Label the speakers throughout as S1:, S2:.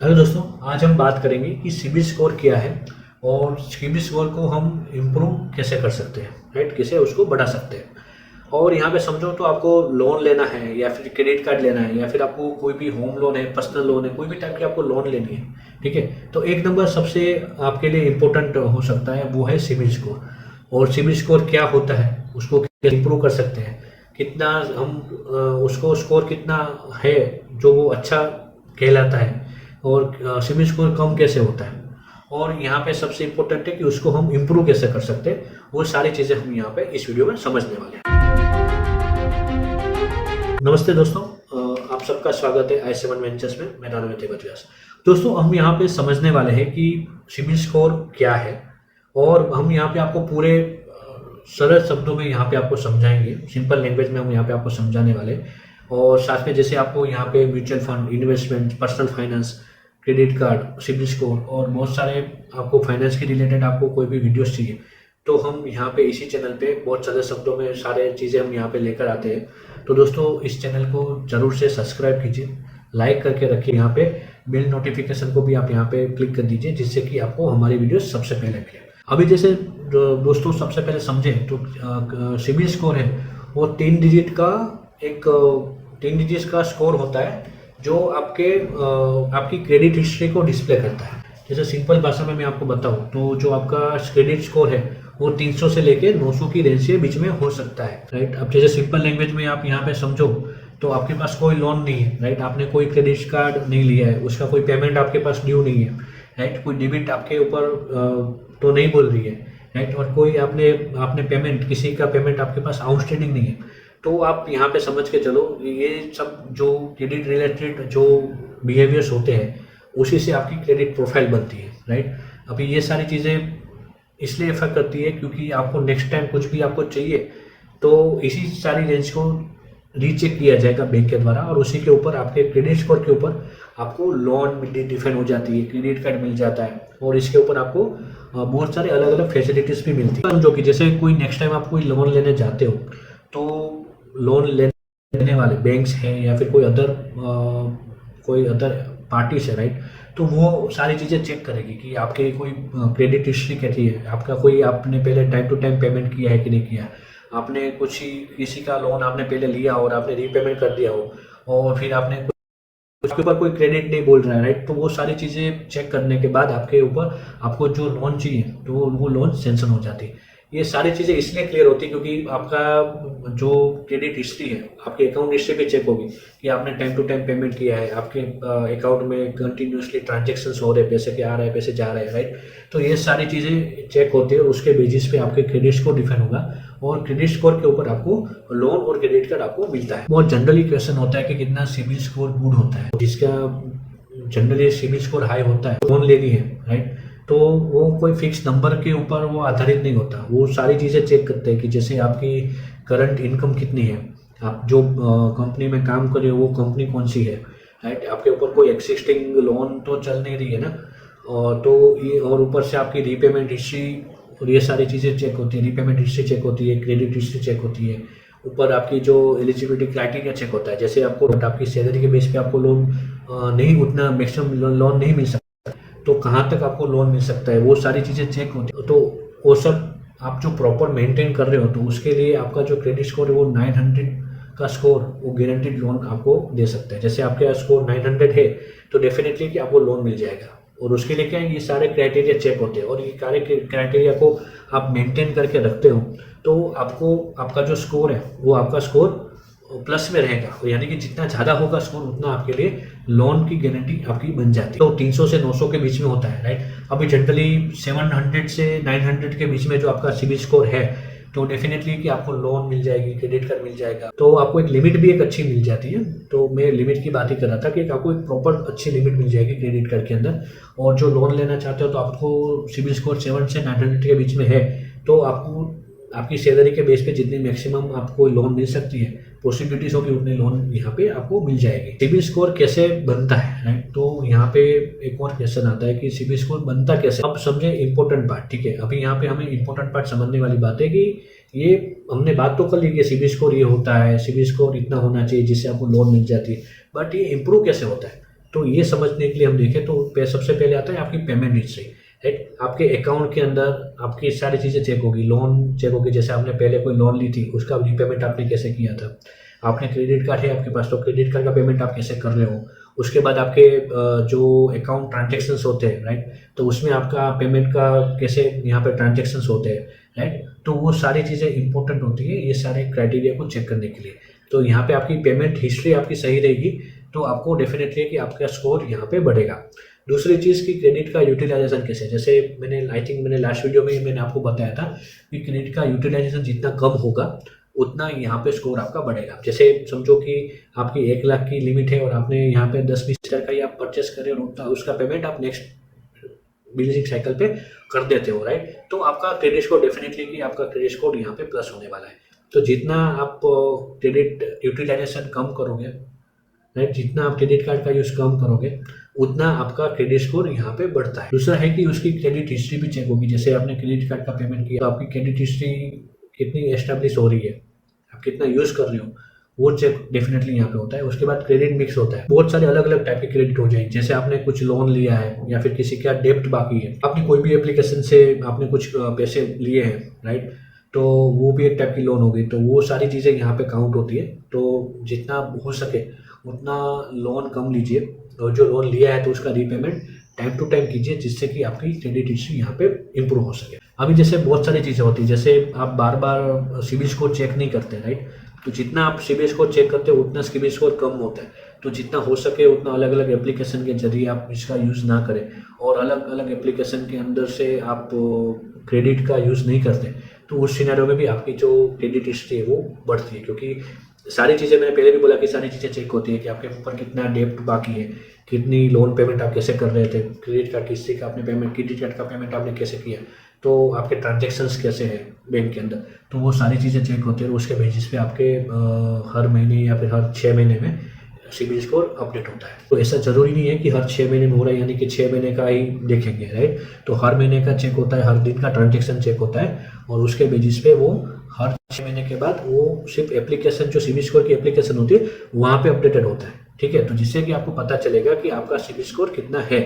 S1: Hello दोस्तों, आज हम बात करेंगे कि सिबिल स्कोर क्या है और सिबिल स्कोर को हम इम्प्रूव कैसे कर सकते हैं, राइट। कैसे उसको बढ़ा सकते हैं। और यहाँ पे समझो तो आपको लोन लेना है या फिर क्रेडिट कार्ड लेना है या फिर आपको कोई भी होम लोन है, पर्सनल लोन है, कोई भी टाइप की आपको लोन लेनी है, ठीक है। तो एक नंबर सबसे आपके लिए इम्पोर्टेंट हो सकता है वो है सिबिल स्कोर। और सिबिल स्कोर क्या होता है, उसको कैसे इम्प्रूव कर सकते हैं, कितना हम उसको स्कोर कितना है जो वो अच्छा कहलाता है, और सिबिल स्कोर कम कैसे होता है, और यहाँ पे सबसे इम्पोर्टेंट है कि उसको हम इम्प्रूव कैसे कर सकते हैं। वो सारी चीज़ें हम यहाँ पे इस वीडियो में समझने वाले हैं। नमस्ते दोस्तों, आप सबका स्वागत है i7 वेंचर्स में। मेरा नाम है तेवत व्यास। दोस्तों, हम यहाँ पे समझने वाले हैं कि सिबिल स्कोर क्या है, और हम यहाँ पे आपको पूरे सरल शब्दों में यहाँ पे आपको समझाएंगे। सिंपल लैंग्वेज में हम यहाँ पे आपको समझाने वाले हैं। और साथ में जैसे आपको यहाँ पे mutual fund, investment, personal finance, credit card, CIBIL score और बहुत सारे आपको फाइनेंस के रिलेटेड आपको कोई भी वीडियोस चाहिए तो हम यहाँ पे इसी चैनल पे बहुत सारे शब्दों में सारे चीज़ें हम यहाँ पे लेकर आते हैं। तो दोस्तों, इस चैनल को जरूर से सब्सक्राइब कीजिए, लाइक करके रखिए। यहाँ पे बेल नोटिफिकेशन को भी आप यहाँ पे क्लिक कर दीजिए, जिससे कि आपको हमारी वीडियो सबसे पहले मिले। अभी जैसे दोस्तों सबसे पहले समझे तो सिबिल स्कोर है वो 3 डिजिट का स्कोर होता है जो आपकी क्रेडिट हिस्ट्री को डिस्प्ले करता है। जैसे सिंपल भाषा में मैं आपको बताऊं तो जो आपका क्रेडिट स्कोर है वो 300 से लेके 900 की रेंज के बीच में हो सकता है, राइट। अब जैसे सिंपल लैंग्वेज में आप यहाँ पे समझो तो आपके पास कोई लोन नहीं है, राइट। आपने कोई क्रेडिट कार्ड नहीं लिया है, उसका कोई पेमेंट आपके पास ड्यू नहीं है, राइट। कोई डेबिट आपके ऊपर तो नहीं बोल रही है, राइट। और कोई आपने पेमेंट, किसी का पेमेंट आपके पास आउटस्टैंडिंग नहीं है। तो आप यहाँ पे समझ के चलो, ये सब जो क्रेडिट रिलेटेड जो बिहेवियर्स होते हैं उसी से आपकी क्रेडिट प्रोफाइल बनती है, राइट। अभी ये सारी चीज़ें इसलिए इफेक्ट करती है क्योंकि आपको नेक्स्ट टाइम कुछ भी आपको चाहिए तो इसी सारी रेंज को रीचेक किया जाएगा बैंक के द्वारा, और उसी के ऊपर आपके क्रेडिट स्कोर के ऊपर आपको लोन डिफाइन हो जाती है, क्रेडिट कार्ड मिल जाता है, और इसके ऊपर आपको बहुत सारे अलग अलग फैसिलिटीज भी मिलती है। जो कि जैसे कोई नेक्स्ट टाइम आप कोई लोन लेने जाते हो तो लोन लेने वाले बैंक्स हैं या फिर कोई अदर पार्टीज है, राइट। तो वो सारी चीज़ें चेक करेगी कि आपके कोई क्रेडिट हिस्ट्री कैसी है, आपने पहले टाइम टू टाइम पेमेंट किया है कि नहीं किया, आपने किसी का लोन आपने पहले लिया और आपने रीपेमेंट कर दिया हो, और फिर आपने उसके ऊपर कोई क्रेडिट नहीं बोल रहा है, राइट। तो वो सारी चीज़ें चेक करने के बाद आपके ऊपर आपको जो लोन चाहिए तो वो लोन सेंक्शन हो जाती है। ये सारी चीज़ें इसलिए क्लियर होती है क्योंकि आपका जो क्रेडिट हिस्ट्री है, आपके अकाउंट हिस्ट्री भी चेक होगी कि आपने टाइम टू टाइम पेमेंट किया है, आपके अकाउंट में कंटिन्यूसली ट्रांजेक्शंस हो रहे हैं, पैसे के आ रहे हैं, पैसे जा रहे हैं, राइट। तो ये सारी चीज़ें चेक होती है और उसके बेसिस पे आपके क्रेडिट स्कोर डिफाइन होगा, और क्रेडिट स्कोर के ऊपर आपको लोन और क्रेडिट कार्ड आपको मिलता है। बहुत जनरली क्वेश्चन होता है कि कितना सिबिल स्कोर गुड होता है। जिसका जनरली सिबिल स्कोर हाई होता है, लोन लेनी है, राइट। तो वो कोई फिक्स नंबर के ऊपर वो आधारित नहीं होता, वो सारी चीज़ें चेक करते हैं कि जैसे आपकी करंट इनकम कितनी है, आप जो कंपनी में काम कर रहे हो वो कंपनी कौन सी है, राइट। आपके ऊपर कोई एक्सिस्टिंग लोन तो चल नहीं रही है ना, और तो ये, और ऊपर से आपकी रीपेमेंट हिस्ट्री और ये सारी चीज़ें चेक होती है। रीपेमेंट हिस्ट्री चेक होती है, क्रेडिट हिस्ट्री चेक होती है, ऊपर आपकी जो एलिजिबिलिटी क्राइटेरिया चेक होता है। जैसे आपकी सैलरी के बेस पे आपको लोन नहीं, उतना मैक्सिमम लोन नहीं मिल सकता, तो कहाँ तक आपको लोन मिल सकता है, वो सारी चीज़ें चेक होती है। तो वो सब आप जो प्रॉपर मेंटेन कर रहे हो तो उसके लिए आपका जो क्रेडिट स्कोर है वो 900 का स्कोर वो गारंटीड लोन आपको दे सकता है। जैसे आपके स्कोर 900 है तो डेफिनेटली कि आपको लोन मिल जाएगा। और उसके लिए क्या है, ये सारे क्राइटेरिया चेक होते हैं, और ये सारे क्राइटेरिया को आप मेंटेन करके रखते हो तो आपका जो स्कोर है वो आपका स्कोर प्लस में रहेगा, यानी कि जितना ज़्यादा होगा स्कोर उतना आपके लिए लोन की गारंटी आपकी बन जाती है। तो 300 से 900 के बीच में होता है, राइट। अभी जनरली 700 से 900 के बीच में जो आपका सिबिल स्कोर है तो डेफिनेटली कि आपको लोन मिल जाएगी, क्रेडिट कार्ड मिल जाएगा। तो आपको एक लिमिट भी एक अच्छी मिल जाती है। तो मैं लिमिट की बात ही कर रहा था कि आपको एक प्रॉपर अच्छी लिमिट मिल जाएगी क्रेडिट कार्ड के अंदर। और जो लोन लेना चाहते हो तो आपको सिबिल स्कोर 7 से 900 के बीच में है तो आपको आपकी सैलरी के बेस पे जितनी मैक्सिमम आपको लोन मिल सकती है, पॉसिबिलिटीज होगी उतनी लोन यहाँ पे आपको मिल जाएगी। सिबिल स्कोर कैसे बनता है, राइट। तो यहाँ पे एक और क्वेश्चन आता है कि सिबिल स्कोर बनता कैसे। अब समझे इंपॉर्टेंट पार्ट, ठीक है। अभी यहाँ पे हमें इंपॉर्टेंट पार्ट समझने वाली बात है कि ये हमने बात तो कर ली कि सिबिल स्कोर ये होता है, सिबिल स्कोर इतना होना चाहिए जिससे आपको लोन मिल जाती है, बट ये इम्प्रूव कैसे होता है। तो ये समझने के लिए हम देखें तो सबसे पहले आता है आपकी पेमेंट हिस्ट्री, राइट। आपके अकाउंट के अंदर आपकी सारी चीज़ें चेक होगी, लोन चेक होगी, जैसे आपने पहले कोई लोन ली थी उसका रीपेमेंट आपने कैसे किया था, आपने क्रेडिट कार्ड है आपके पास तो क्रेडिट कार्ड का पेमेंट आप कैसे कर रहे हो, उसके बाद आपके जो अकाउंट ट्रांजेक्शन्स होते हैं, राइट, तो उसमें आपका पेमेंट का कैसे यहाँ पे ट्रांजेक्शन्स होते हैं, राइट। तो वो सारी चीज़ें इंपॉर्टेंट होती है ये सारे क्राइटेरिया को चेक करने के लिए। तो यहाँ पे आपकी पेमेंट हिस्ट्री आपकी सही रहेगी तो आपको डेफिनेटली कि आपका स्कोर यहाँ पे बढ़ेगा। दूसरी चीज़ की क्रेडिट का यूटिलाइजेशन कैसे, जैसे मैंने लास्ट वीडियो में मैंने आपको बताया था कि क्रेडिट का यूटिलाइजेशन जितना कम होगा उतना यहाँ पे स्कोर आपका बढ़ेगा। जैसे समझो कि आपकी 1 लाख की लिमिट है और आपने यहाँ पे 10-20 हज़ार का ही आप परचेस करें और उसका पेमेंट आप नेक्स्ट बिलिंग साइकिल पे कर देते हो, राइट, तो आपका क्रेडिट स्कोर डेफिनेटली कि आपका क्रेडिट स्कोर यहाँ पे प्लस होने वाला है। तो जितना आप क्रेडिट यूटिलाइजेशन कम करोगे, राइट, जितना आप क्रेडिट कार्ड का यूज़ कम करोगे उतना आपका क्रेडिट स्कोर यहाँ पे बढ़ता है। दूसरा है कि उसकी क्रेडिट हिस्ट्री भी चेक होगी, जैसे आपने क्रेडिट कार्ड का पेमेंट किया तो आपकी क्रेडिट हिस्ट्री कितनी एस्टेब्लिश हो रही है, आप कितना यूज़ कर रहे हो, वो चेक डेफिनेटली यहाँ पे होता है। उसके बाद क्रेडिट मिक्स होता है, बहुत सारे अलग अलग टाइप के क्रेडिट हो जाएंगे, जैसे आपने कुछ लोन लिया है या फिर किसी का डेब्ट बाकी है, आपने कोई भी एप्लीकेशन से आपने कुछ पैसे लिए हैं, राइट, तो वो भी एक टाइप की लोन होगी, तो वो सारी चीज़ें यहाँ पे काउंट होती है। तो जितना हो सके उतना लोन कम लीजिए और जो लोन लिया है तो उसका रीपेमेंट टाइम टू टाइम कीजिए, जिससे कि आपकी क्रेडिट हिस्ट्री यहाँ पे इम्प्रूव हो सके। अभी जैसे बहुत सारी चीज़ें होती है, जैसे आप बार बार सिबिल स्कोर चेक नहीं करते, राइट, तो जितना आप सिबिल स्कोर चेक करते हो उतना सिबिल स्कोर कम होता है। तो जितना हो सके उतना अलग अलग एप्लीकेशन के जरिए आप इसका यूज़ ना करें और अलग अलग एप्लीकेशन के अंदर से आप क्रेडिट का यूज़ नहीं करते, तो उस सिनेरियो में भी आपकी जो क्रेडिट हिस्ट्री है वो बढ़ती है, क्योंकि सारी चीज़ें मैंने पहले भी बोला कि सारी चीज़ें चेक होती है कि आपके ऊपर कितना डेब्ट बाकी है, कितनी लोन पेमेंट आप कैसे कर रहे थे, क्रेडिट कार्ड किससे का आपने पेमेंट, क्रेडिट कार्ड का पेमेंट आपने कैसे किया, तो आपके ट्रांजेक्शन्स कैसे हैं बैंक के अंदर, तो वो सारी चीज़ें चेक होती है और उसके बेसिस पे आपके हर महीने या फिर हर 6 महीने में सिबिल स्कोर अपडेट होता है। तो ऐसा ज़रूरी नहीं है कि हर 6 महीने में हो रहा है, यानी कि 6 महीने का ही देखेंगे, राइट, तो हर महीने का चेक होता है, हर दिन का ट्रांजेक्शन चेक होता है और उसके बेसिस पे वो हर 6 महीने के बाद वो सिर्फ एप्लीकेशन जो सिबिल स्कोर की एप्लीकेशन होती है वहाँ पे अपडेटेड होता है, ठीक है, तो जिससे कि आपको पता चलेगा कि आपका सिबिल स्कोर कितना है।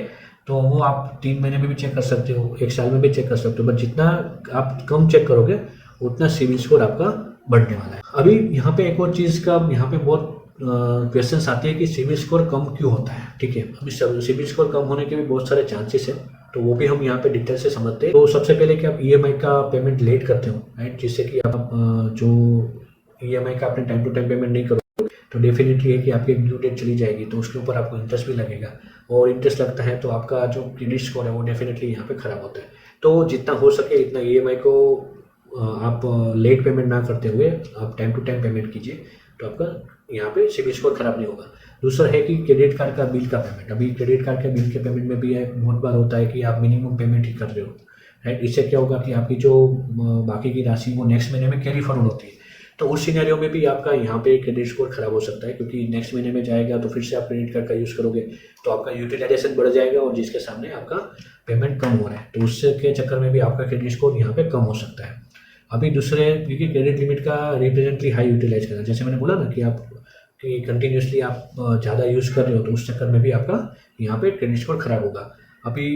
S1: तो वो आप 3 महीने में भी चेक कर सकते हो, 1 साल में भी चेक कर सकते हो, बट जितना आप कम चेक करोगे उतना सिबिल स्कोर आपका बढ़ने वाला है। अभी यहाँ पे एक और चीज़ का यहाँ पे बहुत क्वेश्चंस आते हैं कि सिबिल स्कोर कम क्यों होता है, ठीक है। अभी सिबिल स्कोर कम होने के भी बहुत सारे चांसेस है, तो वो भी हम यहाँ पे डिटेल से समझते हैं। तो सबसे पहले कि आप ईएमआई का पेमेंट लेट करते हो, राइट, जिससे कि आप जो ईएमआई का आपने टाइम टू टाइम पेमेंट नहीं करोगे तो डेफिनेटली है कि आपकी ड्यू डेट चली जाएगी, तो उसके ऊपर आपको इंटरेस्ट भी लगेगा और इंटरेस्ट लगता है तो आपका जो क्रेडिट स्कोर है वो डेफिनेटली यहाँ पे खराब होता है। तो जितना हो सके इतना ईएमआई को आप लेट पेमेंट ना करते हुए आप टाइम टू टाइम पेमेंट कीजिए, तो आपका यहाँ पे सिबिल स्कोर खराब नहीं होगा। दूसरा है कि क्रेडिट कार्ड का बिल का पेमेंट, अभी क्रेडिट कार्ड के बिल के पेमेंट में भी बहुत बार होता है कि आप मिनिमम पेमेंट ही कर रहे हो, राइट, इससे क्या होगा कि आपकी जो बाकी की राशि वो नेक्स्ट महीने में कैरी फॉरवर्ड होती है, तो उस सिनेरियो में भी आपका यहाँ पे क्रेडिट स्कोर खराब हो सकता है, क्योंकि नेक्स्ट महीने में जाएगा तो फिर से आप क्रेडिट कार्ड का यूज़ करोगे तो आपका यूटिलाइजेशन बढ़ जाएगा और जिसके सामने आपका पेमेंट कम हो रहा है, तो उससे के चक्कर में भी आपका क्रेडिट स्कोर यहाँ पे कम हो सकता है। अभी दूसरे क्योंकि क्रेडिट लिमिट का रिप्रेजेंटली हाई यूटिलाइज करना, जैसे मैंने बोला ना कि आप कि कंटिन्यूसली आप ज़्यादा यूज़ कर रहे हो तो उस चक्कर में भी आपका यहाँ पे क्रेडिट स्कोर खराब होगा। अभी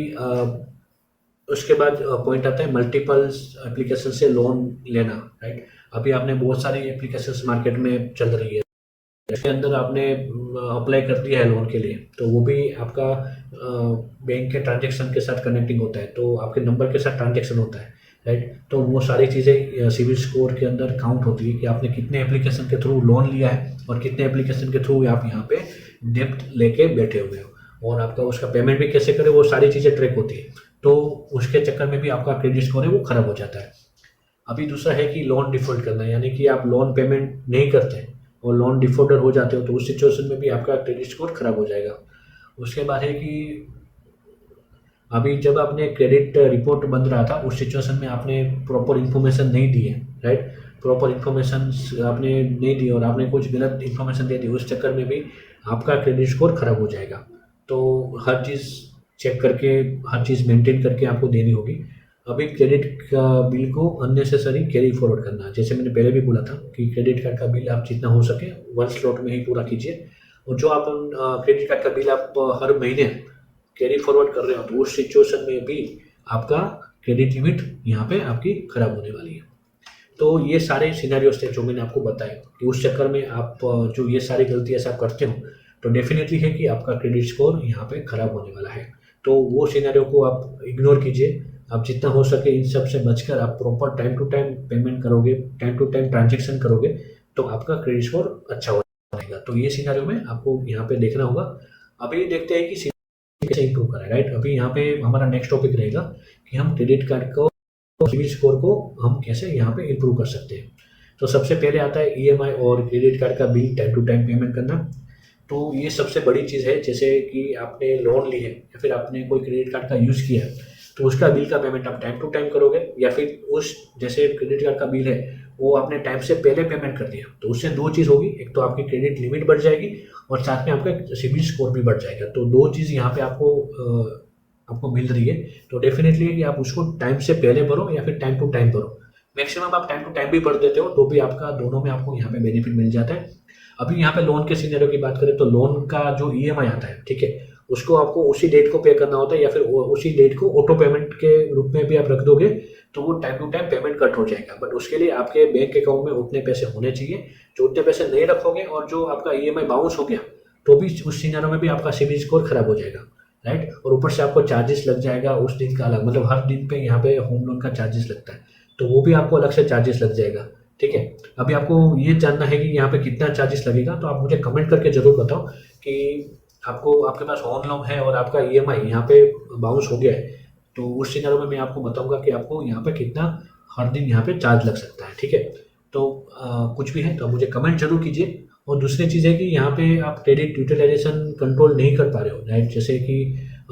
S1: उसके बाद पॉइंट आता है मल्टीपल एप्लीकेशन से लोन लेना, राइट, अभी आपने बहुत सारी एप्लीकेशंस मार्केट में चल रही है, इसके अंदर आपने अप्लाई कर दिया है लोन के लिए, तो वो भी आपका बैंक के ट्रांजेक्शन के साथ कनेक्टिंग होता है, तो आपके नंबर के साथ ट्रांजेक्शन होता है, राइट, तो वो सारी चीज़ें सिबिल स्कोर के अंदर काउंट होती है कि आपने कितने एप्लीकेशन के थ्रू लोन लिया है और कितने एप्लीकेशन के थ्रू आप यहाँ पे डेब्ट लेके बैठे हुए हो और आपका उसका पेमेंट भी कैसे करें, वो सारी चीज़ें ट्रैक होती है, तो उसके चक्कर में भी आपका क्रेडिट स्कोर है वो खराब हो जाता है। अभी दूसरा है कि लोन डिफॉल्ट करना, यानी कि आप लोन पेमेंट नहीं करते और लोन डिफॉल्टर हो जाते हो तो उस सिचुएशन में भी आपका क्रेडिट स्कोर खराब हो जाएगा। उसके बाद है कि अभी जब आपने क्रेडिट रिपोर्ट बन रहा था उस सिचुएशन में आपने प्रॉपर इन्फॉर्मेशन नहीं दी है, राइट, प्रॉपर इन्फॉर्मेशन आपने नहीं दी और आपने कुछ गलत इन्फॉर्मेशन दे दी, उस चक्कर में भी आपका क्रेडिट स्कोर खराब हो जाएगा। तो हर चीज़ चेक करके हर चीज़ मेंटेन करके आपको देनी होगी। अभी क्रेडिट का बिल को अननेसेसरी कैरी फॉरवर्ड करना, जैसे मैंने पहले भी बोला था कि क्रेडिट कार्ड का बिल आप जितना हो सके 1 स्लॉट में ही पूरा कीजिए और जो आप क्रेडिट कार्ड का बिल आप हर महीने कैरी फॉरवर्ड कर रहे हो, तो उस सिचुएशन में भी आपका क्रेडिट लिमिट यहाँ पे आपकी खराब होने वाली है। तो ये सारे सिनेरियोस थे जो मैंने आपको बताया कि उस चक्कर में आप जो ये सारी गलतियाँ आप करते हो तो डेफिनेटली है कि आपका क्रेडिट स्कोर यहाँ पे खराब होने वाला है। तो वो सिनेरियो को आप इग्नोर कीजिए। आप जितना हो सके इन सब से बचकर आप proper time to time payment करोगे, टाइम टू टाइम ट्रांजेक्शन करोगे, तो आपका क्रेडिट स्कोर अच्छा हो जाएगा। तो ये सिनेरियो में आपको यहाँ पे देखना होगा। अभी देखते हैं कि कैसे इंप्रूव करें, राइट। अभी यहाँ पे हमारा नेक्स्ट टॉपिक रहेगा कि हम क्रेडिट कार्ड को सिबिल स्कोर को हम कैसे यहाँ पे इंप्रूव कर सकते हैं। तो सबसे पहले आता है ईएमआई और क्रेडिट कार्ड का bill time to time payment करना। तो ये सबसे बड़ी चीज़ है। जैसे कि आपने लोन ली है या फिर आपने कोई क्रेडिट कार्ड का यूज़ किया है, तो उसका बिल का पेमेंट आप टाइम टू टाइम करोगे, या फिर उस जैसे क्रेडिट कार्ड का बिल है वो आपने टाइम से पहले पेमेंट कर दिया, तो उससे दो चीज़ होगी। एक तो आपकी क्रेडिट लिमिट बढ़ जाएगी और साथ में आपका सिबिल स्कोर भी बढ़ जाएगा। तो दो चीज़ यहाँ पे आपको मिल रही है। तो डेफिनेटली कि आप उसको टाइम से पहले भरो या फिर टाइम टू टाइम भरो। मैक्सिमम आप टाइम टू टाइम भी भर देते हो तो भी आपका दोनों में आपको यहाँ पे बेनिफिट मिल जाता है। अभी यहाँ पे लोन के सिनेरियो की बात करें तो लोन का जो ईएमआई आता है, ठीक है, उसको आपको उसी डेट को पे करना होता है, या फिर उसी डेट को ऑटो पेमेंट के रूप में भी आप रख दोगे तो वो time to time payment cut हो जाएगा। बट उसके लिए आपके बैंक अकाउंट में उतने पैसे होने चाहिए। जो उतने पैसे नहीं रखोगे और जो आपका ईएमआई बाउंस हो गया तो भी उस सिनेरियो में भी आपका सिबिल स्कोर खराब हो जाएगा, राइट। और ऊपर से आपको चार्जेस लग जाएगा उस दिन का अलग, मतलब हर दिन पे यहाँ पे होम लोन का चार्जेस लगता है, तो वो भी आपको अलग से चार्जेस लग जाएगा, ठीक है। अभी आपको ये जानना है कि यहाँ पे कितना चार्जेस लगेगा, तो आप मुझे कमेंट करके जरूर बताओ कि आपको आपके पास होम लोन है और आपका ईएमआई यहाँ पे बाउंस हो गया है, तो उस सिनेरियो में मैं आपको बताऊंगा कि आपको यहाँ पे कितना हर दिन यहाँ पे चार्ज लग सकता है, ठीक है। तो कुछ भी है तो आप मुझे कमेंट जरूर कीजिए। और दूसरी चीज़ है कि यहाँ पे आप क्रेडिट यूटिलाइजेशन कंट्रोल नहीं कर पा रहे हो, राइट। जैसे कि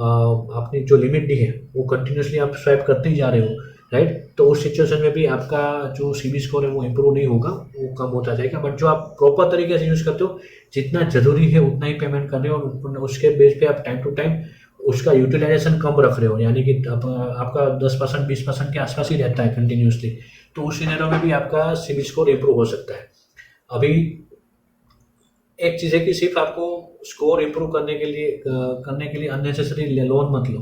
S1: आपने जो लिमिट दी है वो कंटिन्यूसली आप स्वाइप करते ही जा रहे हो, राइट। तो उस सिचुएशन में भी आपका जो सिबिल स्कोर है वो इम्प्रूव नहीं होगा, वो कम होता जाएगा। बट जो आप प्रॉपर तरीके से यूज़ करते हो, जितना जरूरी है उतना ही पेमेंट कर रहे हो और उसके बेस पे आप टाइम टू टाइम उसका यूटिलाइजेशन कम रख रहे हो, यानी कि आपका 10% 20% के आसपास ही रहता है कंटिन्यूसली, तो उस सिनेरियो में भी आपका सिबिल स्कोर इम्प्रूव हो सकता है। अभी एक चीज़ है कि सिर्फ आपको स्कोर इम्प्रूव करने के लिए अननेसेसरी लोन मत लो,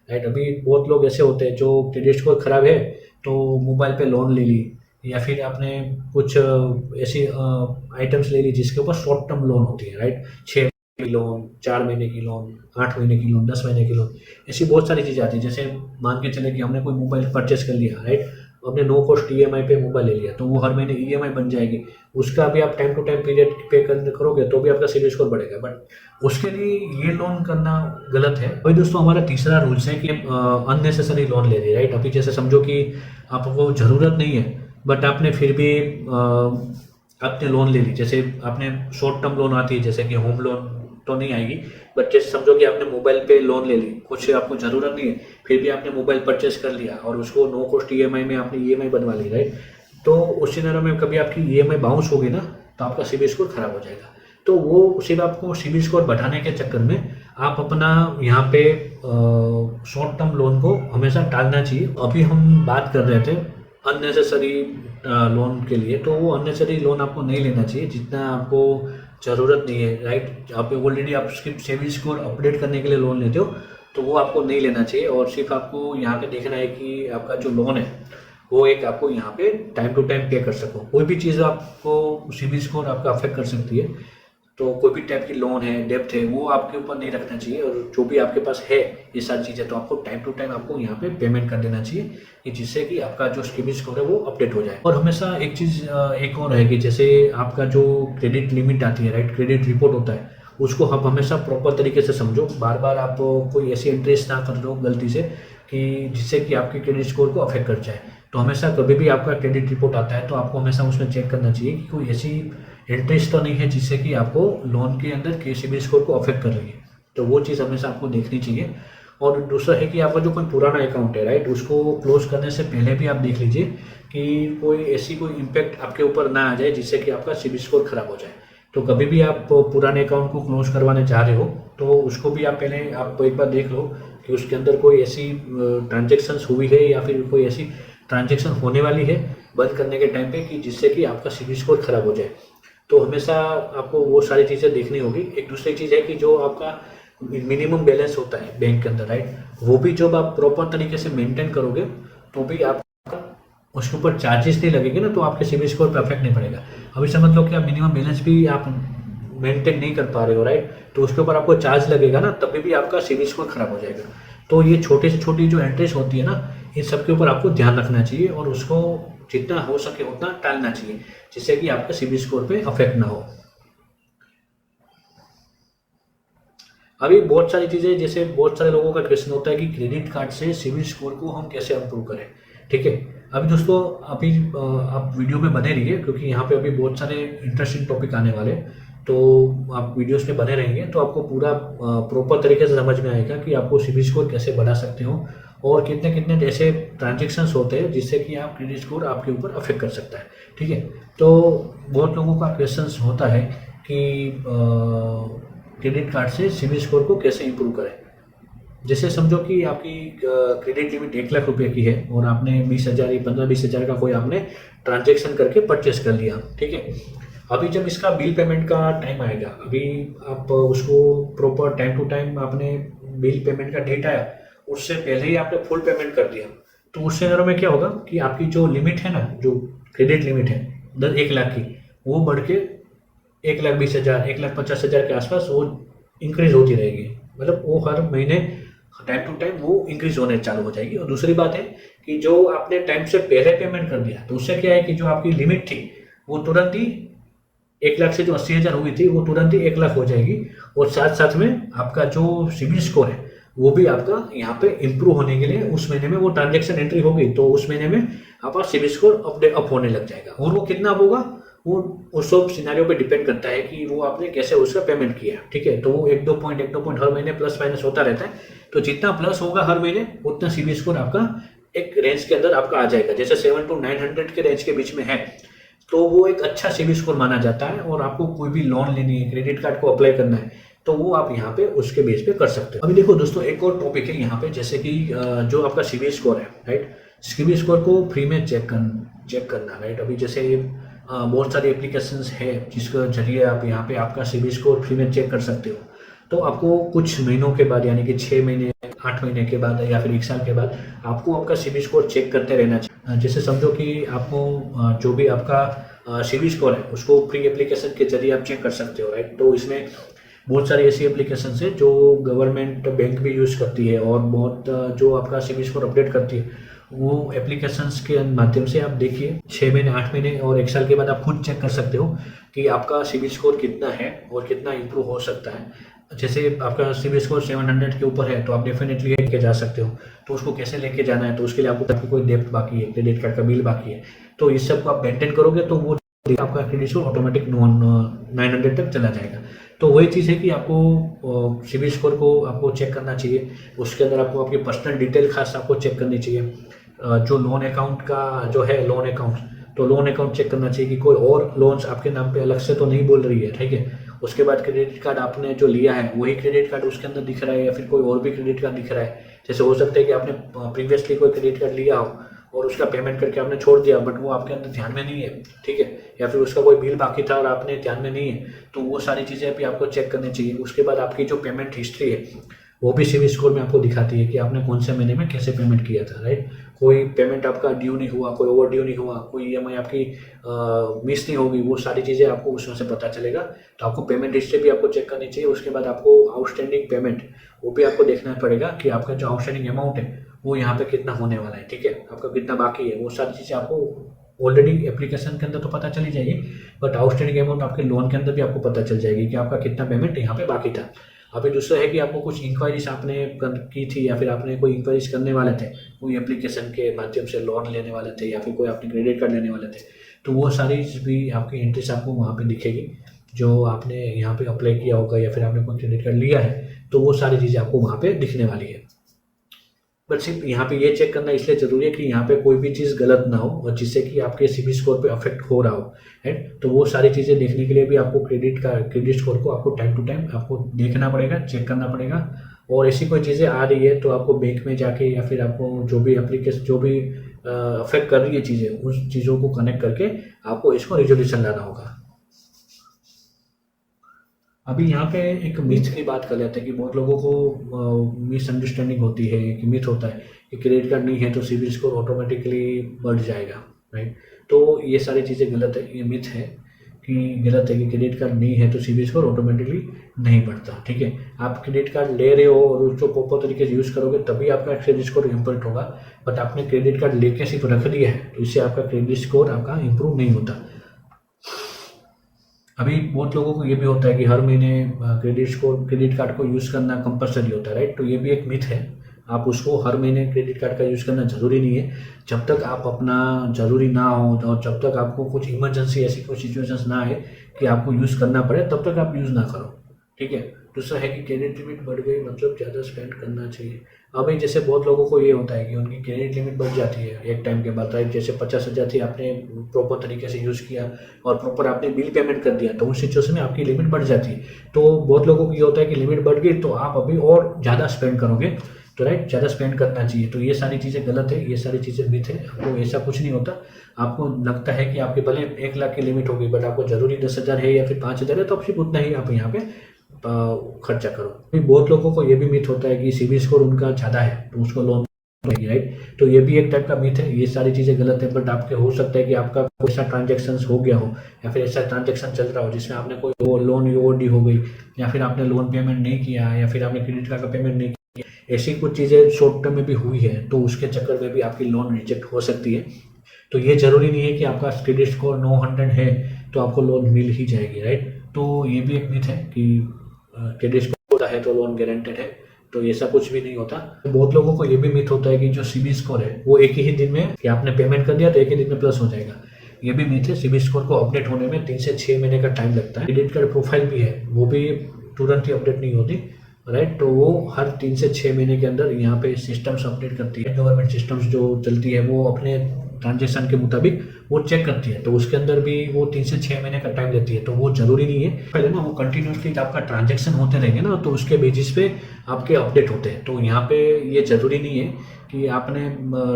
S1: राइट। अभी बहुत लोग ऐसे होते हैं जो क्रेडिट स्कोर खराब है तो मोबाइल पे लोन ले ली, या फिर आपने कुछ ऐसी आइटम्स ले ली जिसके ऊपर शॉर्ट टर्म लोन होती है, राइट। 6 महीने की लोन, 4 महीने की लोन, 8 महीने की लोन, 10 महीने की लोन, ऐसी बहुत सारी चीज़ें आती है। जैसे मान के चले कि हमने कोई मोबाइल परचेस कर लिया, राइट, हमने नो कॉस्ट ईएमआई पे मोबाइल ले लिया, तो वो हर महीने ईएमआई बन जाएगी, उसका भी आप टाइम टू टाइम पीरियड पे करोगे तो भी आपका सिबिल स्कोर बढ़ेगा। बट उसके लिए ये लोन करना गलत है। वही दोस्तों हमारा तीसरा रूल्स है कि अननेसेसरी लोन ले रहे, राइट। अभी जैसे समझो कि आपको ज़रूरत नहीं है बट आपने फिर भी आपने लोन ले ली। जैसे आपने शॉर्ट टर्म लोन आती है, जैसे कि होम लोन तो नहीं आएगी, बट जैसे समझो कि आपने मोबाइल पे लोन ले ली, कुछ आपको ज़रूरत नहीं है, फिर भी आपने मोबाइल परचेस कर लिया और उसको नो कॉस्ट ईएमआई में आपने ईएमआई बनवा ली, राइट। तो उस सिनेरियो में कभी आपकी ईएमआई बाउंस होगी ना, तो आपका सिबिल स्कोर खराब हो जाएगा। तो वो सिर्फ आपको सिबिल स्कोर बढ़ाने के चक्कर में आप अपना यहाँ पे शॉर्ट टर्म लोन को हमेशा टालना चाहिए। अभी हम बात कर रहे थे अननेसेसरी लोन के लिए, तो वो अननेसेसरी लोन आपको नहीं लेना चाहिए जितना आपको ज़रूरत नहीं है, राइट। आप ऑलरेडी आप सिर्फ सिबिल स्कोर अपडेट करने के लिए लोन लेते हो तो वो आपको नहीं लेना चाहिए। और सिर्फ आपको यहाँ पे देखना है कि आपका जो लोन है वो एक आपको यहाँ पे टाइम टू टाइम पे कर सको। कोई भी चीज़ आपको सिबिल स्कोर आपका अफेक्ट कर सकती है, तो कोई भी टाइप की लोन है, डेप्थ है, वो आपके ऊपर नहीं रखना चाहिए। और जो भी आपके पास है ये सारी चीज़ें, तो आपको टाइम टू टाइम आपको यहाँ पे पेमेंट कर देना चाहिए कि जिससे कि आपका जो सिबिल स्कोर है वो अपडेट हो जाए। और हमेशा एक चीज़ एक और है कि जैसे आपका जो क्रेडिट लिमिट आती है, राइट, क्रेडिट रिपोर्ट होता है, उसको आप हमेशा प्रॉपर तरीके से समझो। बार बार आप कोई ऐसी एंट्रीज ना कर लो गलती से कि जिससे कि आपके क्रेडिट स्कोर को अफेक्ट कर जाए। तो हमेशा कभी भी आपका क्रेडिट रिपोर्ट आता है तो आपको हमेशा उसमें चेक करना चाहिए कि कोई ऐसी एंट्रीज तो नहीं है जिससे कि आपको लोन के अंदर के सिबिल स्कोर को अफेक्ट कर रही है, तो वो चीज़ हमेशा आपको देखनी चाहिए। और दूसरा है कि आपका जो कोई पुराना अकाउंट है, राइट, उसको क्लोज करने से पहले भी आप देख लीजिए कि कोई ऐसी कोई इम्पैक्ट आपके ऊपर ना आ जाए जिससे कि आपका सिबिल स्कोर खराब हो जाए। तो कभी भी आप पुराने अकाउंट को क्लोज करवाने चाह रहे हो तो उसको भी आप पहले आप एक बार देख लो कि उसके अंदर कोई ऐसी ट्रांजेक्शन्स हुई है या फिर कोई ऐसी ट्रांजेक्शन होने वाली है बंद करने के टाइम पे कि जिससे कि आपका सिबिल स्कोर खराब हो जाए। तो हमेशा आपको वो सारी चीज़ें देखनी होगी। एक दूसरी चीज़ है कि जो आपका मिनिमम बैलेंस होता है बैंक के अंदर, राइट, वो भी जब आप प्रॉपर तरीके से मेंटेन करोगे तो भी आपका उसके ऊपर चार्जेस नहीं लगेंगे ना, तो आपके सिविल स्कोर पे अफेक्ट नहीं पड़ेगा। अभी समझ लो कि आप मिनिमम बैलेंस भी आप मेंटेन नहीं कर पा रहे हो, राइट, तो उसके ऊपर आपको चार्ज लगेगा ना, तभी भी आपका सिविल स्कोर खराब हो जाएगा। तो ये छोटी से छोटी जो एंट्रीज होती है ना, इन सब के ऊपर आपको ध्यान रखना चाहिए और उसको जितना हो सके उतना टालना चाहिए, जिससे कि आपका सिविल स्कोर पे अफेक्ट ना हो। अभी बहुत सारी चीज़ें, जैसे बहुत सारे लोगों का क्वेश्चन होता है कि क्रेडिट कार्ड से सिविल स्कोर को हम कैसे अप्रूव करें, ठीक है। अभी दोस्तों, अभी आप वीडियो में बने रहिए, क्योंकि यहाँ पे अभी बहुत सारे इंटरेस्टिंग टॉपिक आने वाले हैं, तो आप वीडियोस में बने रहेंगे तो आपको पूरा प्रॉपर तरीके से समझ में आएगा कि आपको सिविल स्कोर कैसे बढ़ा सकते हो और कितने कितने ऐसे ट्रांजेक्शन्स होते हैं जिससे कि आप क्रेडिट स्कोर आपके ऊपर अफेक्ट कर सकता है, ठीक है। तो बहुत लोगों का क्वेश्चन होता है कि क्रेडिट कार्ड से सिविल स्कोर को कैसे इंप्रूव करें। जैसे समझो कि आपकी क्रेडिट लिमिट 1 लाख रुपए की है और आपने 20,000 या 15-20,000 का कोई आपने ट्रांजेक्शन करके परचेस कर लिया, ठीक है। अभी जब इसका बिल पेमेंट का टाइम आएगा, अभी आप उसको प्रॉपर टाइम टू टाइम आपने बिल पेमेंट का डेट आया, उससे पहले ही आपने फुल पेमेंट कर दिया, तो उस सिनेरियो में क्या होगा कि आपकी जो लिमिट है ना, जो क्रेडिट लिमिट है 1 लाख की, वो बढ़ के 1,20,000, 1,50,000 के आसपास वो इंक्रीज होती रहेगी। मतलब वो हर महीने टाइम टू टाइम वो इंक्रीज होने चालू हो जाएगी। और दूसरी बात है कि जो आपने टाइम से पहले पेमेंट कर दिया, तो उससे क्या है कि जो आपकी लिमिट थी वो तुरंत ही 1 लाख से जो 80,000 हुई थी वो तुरंत ही 1 लाख हो जाएगी। और साथ साथ में आपका जो सिबिल स्कोर है वो भी आपका यहाँ पे इम्प्रूव होने के लिए उस महीने में वो ट्रांजेक्शन एंट्री होगी, तो उस महीने में आपका सिबिल स्कोर अपडेट अप होने लग जाएगा। और वो कितना होगा, वो उस सब सिनेरियो पे डिपेंड करता है कि वो आपने कैसे उसका पेमेंट किया, ठीक है। तो वो 1-2 पॉइंट हर महीने प्लस माइनस होता रहता है। तो जितना प्लस होगा हर महीने उतना सिबिल स्कोर आपका एक रेंज के अंदर आपका आ जाएगा। जैसे 700 to 900 के रेंज के बीच में है तो वो एक अच्छा सिबिल स्कोर माना जाता है। और आपको कोई भी लोन लेनी है, क्रेडिट कार्ड को अप्लाई करना है, तो वो आप यहाँ पे उसके बेस पे कर सकते हो। अभी देखो दोस्तों, एक और टॉपिक है यहाँ पे, जैसे कि जो आपका सिबिल स्कोर है, राइट, सिबिल स्कोर को फ्री में चेक करना, राइट। अभी जैसे बहुत सारी एप्लीकेशंस है जिसके जरिए आप यहाँ पे आपका सिबिल स्कोर फ्री में चेक कर सकते हो। तो आपको कुछ महीनों के बाद, यानी कि 6 महीने 8 महीने के बाद या फिर 1 साल के बाद आपको आपका सिबिल स्कोर चेक करते रहना चाहिए। जैसे समझो कि आपको जो भी आपका सिबिल स्कोर है उसको फ्री एप्लीकेशन के जरिए आप चेक कर सकते हो, राइट। तो इसमें बहुत सारी ऐसी एप्लीकेशन है जो गवर्नमेंट बैंक भी यूज़ करती है और बहुत जो आपका सिबिल स्कोर अपडेट करती है, वो एप्लीकेशंस के माध्यम से आप देखिए 6 महीने 8 महीने और 1 साल के बाद आप खुद चेक कर सकते हो कि आपका सिबिल स्कोर कितना है और कितना इम्प्रूव हो सकता है। जैसे आपका सिबिल स्कोर 700 के ऊपर है तो आप डेफिनेटली लेके जा सकते हो। तो उसको कैसे लेके जाना है, तो उसके लिए आपको कोई डेप्ट बाकी है, क्रेडिट कार्ड का बिल बाकी है, तो इस सब को आप मेंटेन करोगे तो वो आपका क्रेडिट स्कोर ऑटोमेटिक 900 तक चला जाएगा। तो वही चीज़ है कि आपको सिबिल स्कोर को आपको चेक करना चाहिए। उसके अंदर आपको आपकी पर्सनल डिटेल खास आपको चेक करनी चाहिए। जो लोन अकाउंट का जो है, लोन अकाउंट, तो लोन अकाउंट चेक करना चाहिए कि कोई और लोन्स आपके नाम पे अलग से तो नहीं बोल रही है, ठीक है। उसके बाद क्रेडिट कार्ड आपने जो लिया है वही क्रेडिट कार्ड उसके अंदर दिख रहा है या फिर कोई और भी क्रेडिट कार्ड दिख रहा है। जैसे हो सकता है कि आपने प्रीवियसली कोई क्रेडिट कार्ड लिया हो और उसका पेमेंट करके आपने छोड़ दिया, बट वो आपके अंदर ध्यान में नहीं है, ठीक है, या फिर उसका कोई बिल बाकी था और आपने ध्यान में नहीं है, तो वो सारी चीज़ें भी आपको चेक करनी चाहिए। उसके बाद आपकी जो पेमेंट हिस्ट्री है वो भी सिबिल स्कोर में आपको दिखाती है कि आपने कौन से महीने में कैसे पेमेंट किया था, राइट। कोई पेमेंट आपका ड्यू नहीं हुआ, कोई ओवर ड्यू नहीं हुआ, कोई ईएमआई आपकी मिस नहीं होगी, वो सारी चीज़ें आपको उसमें से पता चलेगा। तो आपको पेमेंट हिस्ट्री भी आपको चेक करनी चाहिए। उसके बाद आपको आउटस्टैंडिंग पेमेंट वो भी आपको देखना पड़ेगा कि आपका जो आउटस्टैंडिंग अमाउंट है वो यहाँ पे कितना होने वाला है, ठीक है, आपका कितना बाकी है। वो सारी चीज़ें आपको ऑलरेडी एप्लीकेशन के अंदर तो पता चली जाएगी, बट आउटस्टैंडिंग अमाउंट आपके लोन के अंदर भी आपको पता चल जाएगी कि आपका कितना पेमेंट यहाँ पे बाकी था। अभी दूसरा है कि आपको कुछ इंक्वायरीज आपने की थी या फिर आपने कोई इंक्वायरीज करने वाले थे, कोई एप्लीकेशन के माध्यम से लोन लेने वाले थे या फिर कोई आपने क्रेडिट कार्ड लेने वाले थे, तो वो सारी भी आपकी एंट्रीज आपको वहाँ पे दिखेगी जो आपने यहाँ पे अप्लाई किया होगा या फिर आपने कोई क्रेडिट कार्ड लिया है, तो वो सारी चीज़ें आपको वहाँ पे दिखने वाली है। बट सिर्फ यहाँ पे ये चेक करना इसलिए जरूरी है कि यहाँ पे कोई भी चीज़ गलत ना हो और जिससे कि आपके सिबिल स्कोर पे अफेक्ट हो रहा हो, राइट। तो वो सारी चीज़ें देखने के लिए भी आपको क्रेडिट स्कोर को आपको टाइम टू टाइम आपको देखना पड़ेगा, चेक करना पड़ेगा। और ऐसी कोई चीज़ें आ रही है तो आपको बैंक में जाके या फिर आपको जो भी एप्लीकेशन जो भी अफेक्ट कर रही है चीज़ें, उस चीज़ों को कनेक्ट करके आपको इसको रिजोल्यूशन लाना होगा। अभी यहाँ पे एक मिथ की बात कर लेते हैं कि बहुत लोगों को मिसअंडरस्टैंडिंग होती है कि मिथ होता है कि क्रेडिट कार्ड नहीं है तो सिबिल स्कोर ऑटोमेटिकली बढ़ जाएगा, राइट। तो ये सारी चीज़ें गलत है, ये मिथ है कि गलत है कि क्रेडिट कार्ड नहीं है तो सिबिल स्कोर ऑटोमेटिकली नहीं बढ़ता, ठीक है। आप क्रेडिट कार्ड ले रहे हो और उसको प्रॉपर तरीके से यूज़ करोगे तभी आपका क्रेडिट स्कोर इम्प्रूव होगा। बट आपने क्रेडिट कार्ड लेके सिर्फ रख दिया है तो इससे आपका क्रेडिट स्कोर आपका इम्प्रूव नहीं होता। अभी बहुत लोगों को ये भी होता है कि हर महीने क्रेडिट कार्ड को यूज़ करना कंपलसरी होता है, राइट। तो ये भी एक मिथ है। आप उसको हर महीने क्रेडिट कार्ड का यूज़ करना ज़रूरी नहीं है। जब तक आप अपना ज़रूरी ना हो और जब तक आपको कुछ इमरजेंसी ऐसी कोई सिचुएशंस ना आए कि आपको यूज़ करना पड़े तब तक आप यूज़ ना करो, ठीक है। दूसरा है कि क्रेडिट लिमिट बढ़ गई मतलब ज़्यादा स्पेंड करना चाहिए। अभी जैसे बहुत लोगों को ये होता है कि उनकी क्रेडिट लिमिट बढ़ जाती है एक टाइम के बाद, राइट। जैसे 50,000 थी, आपने प्रॉपर तरीके से यूज़ किया और प्रॉपर आपने बिल पेमेंट कर दिया तो उस सिचुएशन में आपकी लिमिट बढ़ जाती है। तो बहुत लोगों को ये होता है कि लिमिट बढ़ गई तो आप अभी और ज़्यादा स्पेंड करोगे, तो राइट, ज़्यादा स्पेंड करना चाहिए। तो ये सारी चीज़ें गलत है, ये सारी चीज़ें मिथ है। आपको ऐसा कुछ नहीं होता। आपको लगता है कि आपके भले 1 लाख की लिमिट होगी बट आपको ज़रूरी 10,000 है या फिर 5,000 है तो आप सिर्फ उतना ही आप यहाँ पे खर्चा करो। फिर बहुत लोगों को ये भी मिथ होता है कि सिबिल स्कोर उनका ज़्यादा है तो उसको लोन मिलेगी, राइट। तो ये भी एक टाइप का मिथ है। ये सारी चीज़ें गलत है। बट आपके हो सकता है कि आपका कोई ऐसा ट्रांजेक्शन हो गया हो या फिर ऐसा ट्रांजेक्शन चल रहा हो जिसमें आपने कोई लोन ओवरड्यू हो गई या फिर आपने लोन पेमेंट नहीं किया या फिर आपने क्रेडिट कार्ड का पेमेंट नहीं किया, ऐसी कुछ चीज़ें शॉर्ट टर्म में भी हुई है तो उसके चक्कर में भी आपकी लोन रिजेक्ट हो सकती है। तो ये ज़रूरी नहीं है कि आपका क्रेडिट स्कोर 900 है तो आपको लोन मिल ही जाएगी, राइट। तो ये भी एक मिथ है कि क्रेडिट स्कोर होता है तो लोन गारंटेड है, तो ऐसा कुछ भी नहीं होता। बहुत लोगों को ये भी मिथ होता है कि जो सिबिल स्कोर है वो एक ही दिन में, कि आपने पेमेंट कर दिया तो एक ही दिन में प्लस हो जाएगा। ये भी मिथ है। सिबिल स्कोर को अपडेट होने में 3 से 6 महीने का टाइम लगता है। क्रेडिट कार्ड प्रोफाइल भी है, वो भी तुरंत ही अपडेट नहीं होती, राइट। तो वो हर 3 से 6 महीने के अंदर यहाँ पे सिस्टम्स अपडेट करती है। गवर्नमेंट सिस्टम्स जो चलती है वो अपने ट्रांजेक्शन के मुताबिक वो चेक करती है, तो उसके अंदर भी वो 3 से 6 महीने का टाइम लेती है। तो वो जरूरी नहीं है। पहले ना वो कंटिन्यूसली आपका ट्रांजेक्शन होते रहेंगे ना तो उसके बेसिस पे आपके अपडेट होते हैं। तो यहाँ पे ये जरूरी नहीं है कि आपने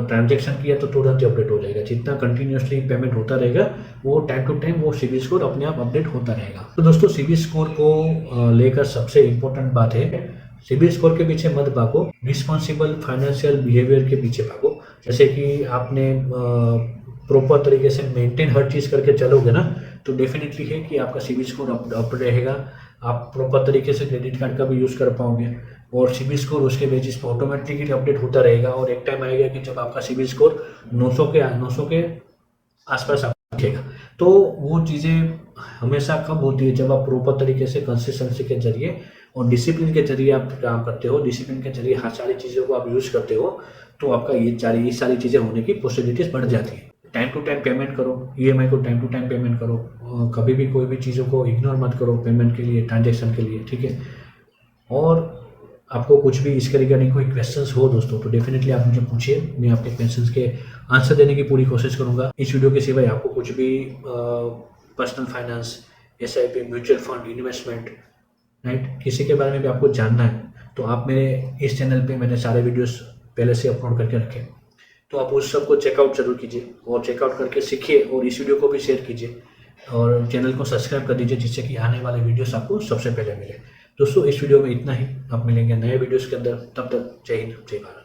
S1: ट्रांजेक्शन किया तो तुरंत अपडेट हो जाएगा। जितना कंटिन्यूसली पेमेंट होता रहेगा वो टाइम टू टाइम वो सिबिल स्कोर अपने आप अपडेट होता रहेगा। तो दोस्तों सिबिल स्कोर को लेकर सबसे इम्पोर्टेंट बात है, सिबिल स्कोर के पीछे मत भागो, रिस्पॉन्सिबल फाइनेंशियल बिहेवियर के पीछे भागो। जैसे कि आपने प्रॉपर तरीके से मेंटेन हर चीज़ करके चलोगे ना तो डेफिनेटली है कि आपका सिबिल स्कोर अप रहेगा। आप प्रॉपर तरीके से क्रेडिट कार्ड का भी यूज़ कर पाओगे और सिबिल स्कोर उसके बेसिस पर ऑटोमेटिकली अपडेट होता रहेगा। और एक टाइम आएगा कि जब आपका सिबिल स्कोर 900 के आसपास दिखेगा। तो वो चीज़ें हमेशा कब होती है, जब आप प्रॉपर तरीके से कंसिस्टेंसी के जरिए और डिसिप्लिन के जरिए आप काम करते हो, डिसिप्लिन के जरिए हर सारी चीज़ों को आप यूज़ करते हो, तो आपका ये सारी चीज़ें होने की पॉसिबिलिटीज बढ़ जाती है। टाइम टू टाइम पेमेंट करो, ईएमआई को टाइम टू टाइम पेमेंट करो, कभी भी कोई भी चीज़ों को इग्नोर मत करो पेमेंट के लिए, ट्रांजेक्शन के लिए, ठीक है। और आपको कुछ भी इसके रिगार्डिंग कोई क्वेश्चंस हो दोस्तों तो डेफिनेटली आप मुझे पूछिए, मैं आपके क्वेश्चंस के आंसर देने की पूरी कोशिश करूंगा। इस वीडियो के सिवाय आपको कुछ भी personal finance, SIP, mutual fund, investment, right, किसी के बारे में भी आपको जानना है तो आप मेरे इस चैनल पे मैंने सारे वीडियोस पहले से अपलोड करके रखे, तो आप उस सबको चेकआउट जरूर कीजिए और चेकआउट करके सीखिए और इस वीडियो को भी शेयर कीजिए और चैनल को सब्सक्राइब कर दीजिए जिससे कि आने वाले वीडियोस आपको सबसे पहले मिले। दोस्तों इस वीडियो में इतना ही, आप मिलेंगे नए वीडियोस के अंदर, तब तक जय हिंद, जय भारत।